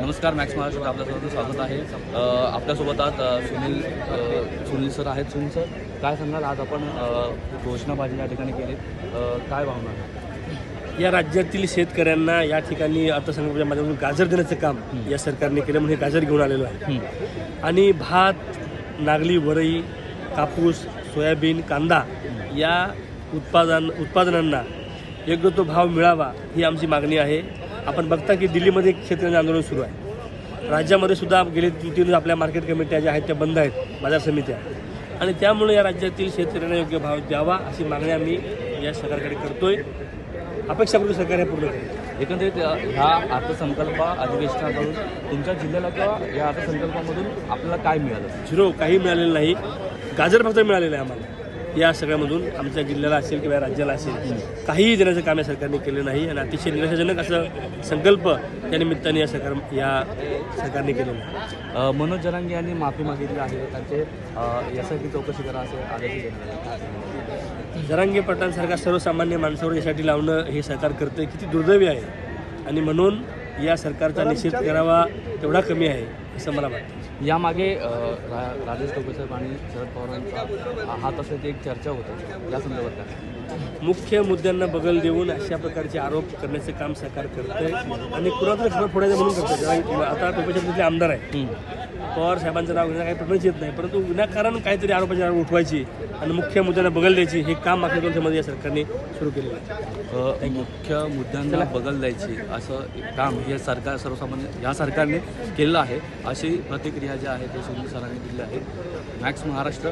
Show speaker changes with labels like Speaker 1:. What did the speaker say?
Speaker 1: नमस्कार, मॅक्स महाराष्ट्रात आपल्या सर्वांचं स्वागत आहे. आपल्यासोबत आज सुनील सर आहेत. सुनील सर, काय सांगाल? आज आपण घोषणाबाजी या ठिकाणी केली, काय भावना आहे?
Speaker 2: या राज्यातील शेतकऱ्यांना या ठिकाणी अर्थसंकल्पाच्या माध्यमातून गाजर देण्याचं काम या सरकारने केलं म्हणून हे गाजर घेऊन आलेलो आहे. आणि भात, नागली, वरई, कापूस, सोयाबीन, कांदा या उत्पादनांना योग्य तो भाव मिळावा ही आमची मागणी आहे. आपण बघता की दिल्लीमध्ये शेतकऱ्यांचे आंदोलन सुरू आहे. राज्यामध्ये सुद्धा गेले 3 आपल्या मार्केट कमिट्या ज्या आहेत त्या बंद आहेत, बाजार समित्या. आणि त्यामुळे या राज्यातील शेतकऱ्यांना योग्य भाव द्यावा अशी मागणी आम्ही या सरकारकडे करतोय. अपेक्षा करू सरकार हे पूर्ण करेल.
Speaker 1: एकंदरीत ह्या अर्थसंकल्प अधिवेशनाकडून तुमच्या जिल्ह्याला किंवा या अर्थसंकल्पामधून आपल्याला काय मिळालं?
Speaker 2: झिरो, काही मिळालेलं नाही. गाजर फक्त मिळालेलं आहे आम्हाला. या सगळ्यामधून आमच्या जिल्ह्याला असेल किंवा राज्याला असेल काहीही देण्याचं काम या सरकारने केलं नाही. आणि अतिशय निराशाजनक असं संकल्प त्या निमित्ताने या सरकारने केलेलं आहे.
Speaker 1: मनोज जरांगे यांनी माफी मागितली आहे. त्यांचे यासाठी चौकशी करा असे आदेश देण्यात.
Speaker 2: जरांगे पाटलांसारखा सर्वसामान्य माणसावर यासाठी लावणं हे सरकार करतं किती दुर्दैवी आहे. आणि म्हणून या सरकारचा निषेध करावा तेवढा कमी आहे असं मला वाटतं.
Speaker 1: यामागे राजेश टोपे साहेब आणि शरद पवारांचा हात असल्याची एक चर्चा होते, या संदर्भात काय?
Speaker 2: मुख्य मुद्द्यांना बगल देऊन अशा प्रकारचे आरोप करण्याचं काम सरकार करतंय आणि कुणाचं खबर फोडायचं म्हणून करतं. आता टोपे साहेब तिथले आमदार आहे. पवार साहेबांचं नाव घेण्याचा काही प्रश्नच येत नाही, परंतु विनाकारण काहीतरी आरोपाची आरोप उठवायची आणि मुख्य मुद्द्यांना बगल द्यायची हे काम मागच्या 2 वर्षांमध्ये या सरकारने सुरू केलेलं आहे.
Speaker 1: मुख्य मुद्द्यांना बगल द्यायची असं काम हे सरकार सर्वसामान्य या सरकारने केलं आहे अशी प्रतिक्रिया जी आहे ते सुनील सरांनी दिली आहे. मॅक्स महाराष्ट्र.